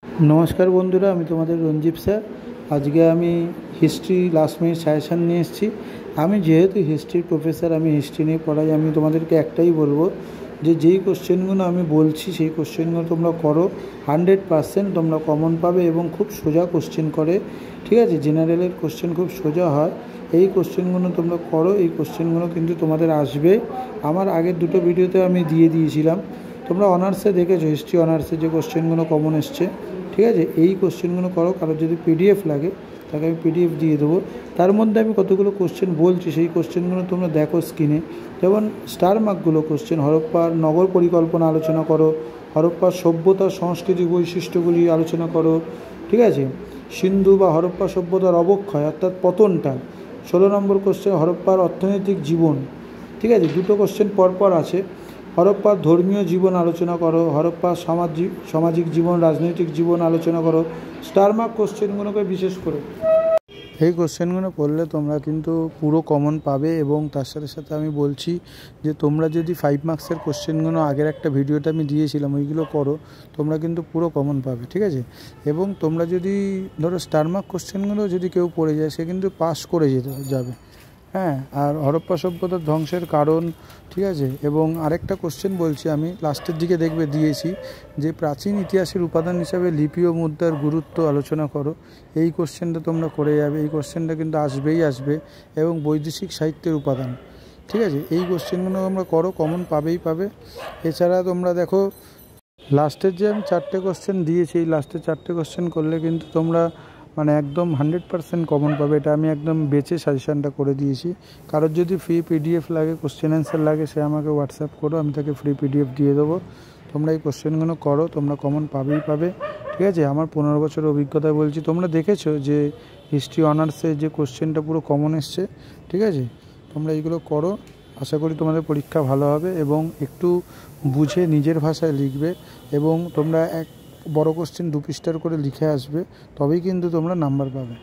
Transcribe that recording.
नमस्कार बंधुरा आमी तोमादेर रंजीब सर। आज के आमी हिस्ट्री लास्ट मिनिट साजेशन निये एसेछि। आमी जेहेतु हिस्ट्री प्रफेसर, आमी हिस्ट्री निये पढ़ाई। आमी तोमादेरके एकटाई बोलबो जे जेई कोश्चेनगुलो आमी बोलछि सेई कोश्चेनगुलो तोमरा करो। 100% तोमरा कमन पाबे एबं खूब सोजा कोश्चेन करे, ठीक आछे। जेनारेलेर कोश्चेन खूब सोजा हय। এই কোশ্চেনগুলো তোমরা করো, এই কোশ্চেনগুলো কিন্তু তোমাদের আসবে। আমার আগের দুটো ভিডিওতে আমি দিয়ে দিয়েছিলাম, তোমরা অনার্সে দেখেছো হিস্ট্রি অনার্সে যে কোশ্চেনগুলো কমন এসছে, ঠিক আছে। এই কোশ্চেনগুলো করো। কারোর যদি পিডিএফ লাগে তাকে আমি পিডিএফ দিয়ে দেবো। তার মধ্যে আমি কতগুলো কোশ্চেন বলছি সেই কোশ্চেনগুলো তোমরা দেখো স্ক্রিনে। যেমন স্টার মার্কগুলো কোশ্চেন, হরপ্পার নগর পরিকল্পনা আলোচনা করো, হরপ্পার সভ্যতা সংস্কৃতি বৈশিষ্ট্যগুলি আলোচনা করো, ঠিক আছে। সিন্ধু বা হরপ্পা সভ্যতার অবক্ষয় অর্থাৎ পতনটা 16 নম্বর কোশ্চেন। হরপ্পার অর্থনৈতিক জীবন, ঠিক আছে, দুটো কোশ্চেন পরপর আছে। হরপ্পার ধর্মীয় জীবন আলোচনা করো, হরপ্পার সামাজিক জীবন রাজনৈতিক জীবন আলোচনা করো। স্টার মার্ক কোশ্চেনগুলোকে বিশেষ করে এই কোশ্চেনগুলো পড়লে তোমরা কিন্তু পুরো কমন পাবে। এবং তার সাথে সাথে আমি বলছি যে তোমরা যদি 5 মার্কসের কোশ্চেনগুলো আগের একটা ভিডিওতে আমি দিয়েছিলাম ওইগুলো করো, তোমরা কিন্তু পুরো কমন পাবে, ঠিক আছে। এবং তোমরা যদি ধরো স্টার মার্ক কোশ্চেনগুলো যদি কেউ পড়ে যায় সে কিন্তু পাস করে যাবে, হ্যাঁ। আর হরপ্পা সভ্যতার ধ্বংসের কারণ, ঠিক আছে। এবং আরেকটা কোশ্চেন বলছি আমি লাস্টের দিকে দেখবে দিয়েছি যে প্রাচীন ইতিহাসের উপাদান হিসাবে লিপি ও মুদ্রার গুরুত্ব আলোচনা করো। এই কোশ্চেনটা তোমরা করে যাবে। এই কোশ্চেনটা কিন্তু আসবে। এবং বৈদেশিক সাহিত্যের উপাদান, ঠিক আছে। এই কোশ্চেনগুলো তোমরা করো, কমন পাবে। এছাড়া তোমরা দেখো লাস্টের যে আমি 4টে কোশ্চেন দিয়েছি, এই লাস্টের 4টে কোশ্চেন করলে কিন্তু তোমরা মানে একদম 100% কমন পাবে। এটা আমি একদম বেছে সাজেশানটা করে দিয়েছি। কারোর যদি ফ্রি পিডিএফ লাগে, কোশ্চেন অ্যান্সার লাগে, সে আমাকে হোয়াটসঅ্যাপ করো, আমি তাকে ফ্রি পিডিএফ দিয়ে দেবো। তোমরা এই কোশ্চেনগুলো করো, তোমরা কমন পাবে, ঠিক আছে। আমার 15 বছরের অভিজ্ঞতায় বলছি। তোমরা দেখেছো যে হিস্ট্রি অনার্সে যে কোশ্চেনটা পুরো কমন এসছে, ঠিক আছে। তোমরা এইগুলো করো, আশা করি তোমাদের পরীক্ষা ভালো হবে। এবং একটু বুঝে নিজের ভাষায় লিখবে। এবং তোমরা এক বড় কোশ্চেন 2 পৃষ্ঠার করে লিখে আসবে, তবেই কিন্তু তোমরা নাম্বার পাবে।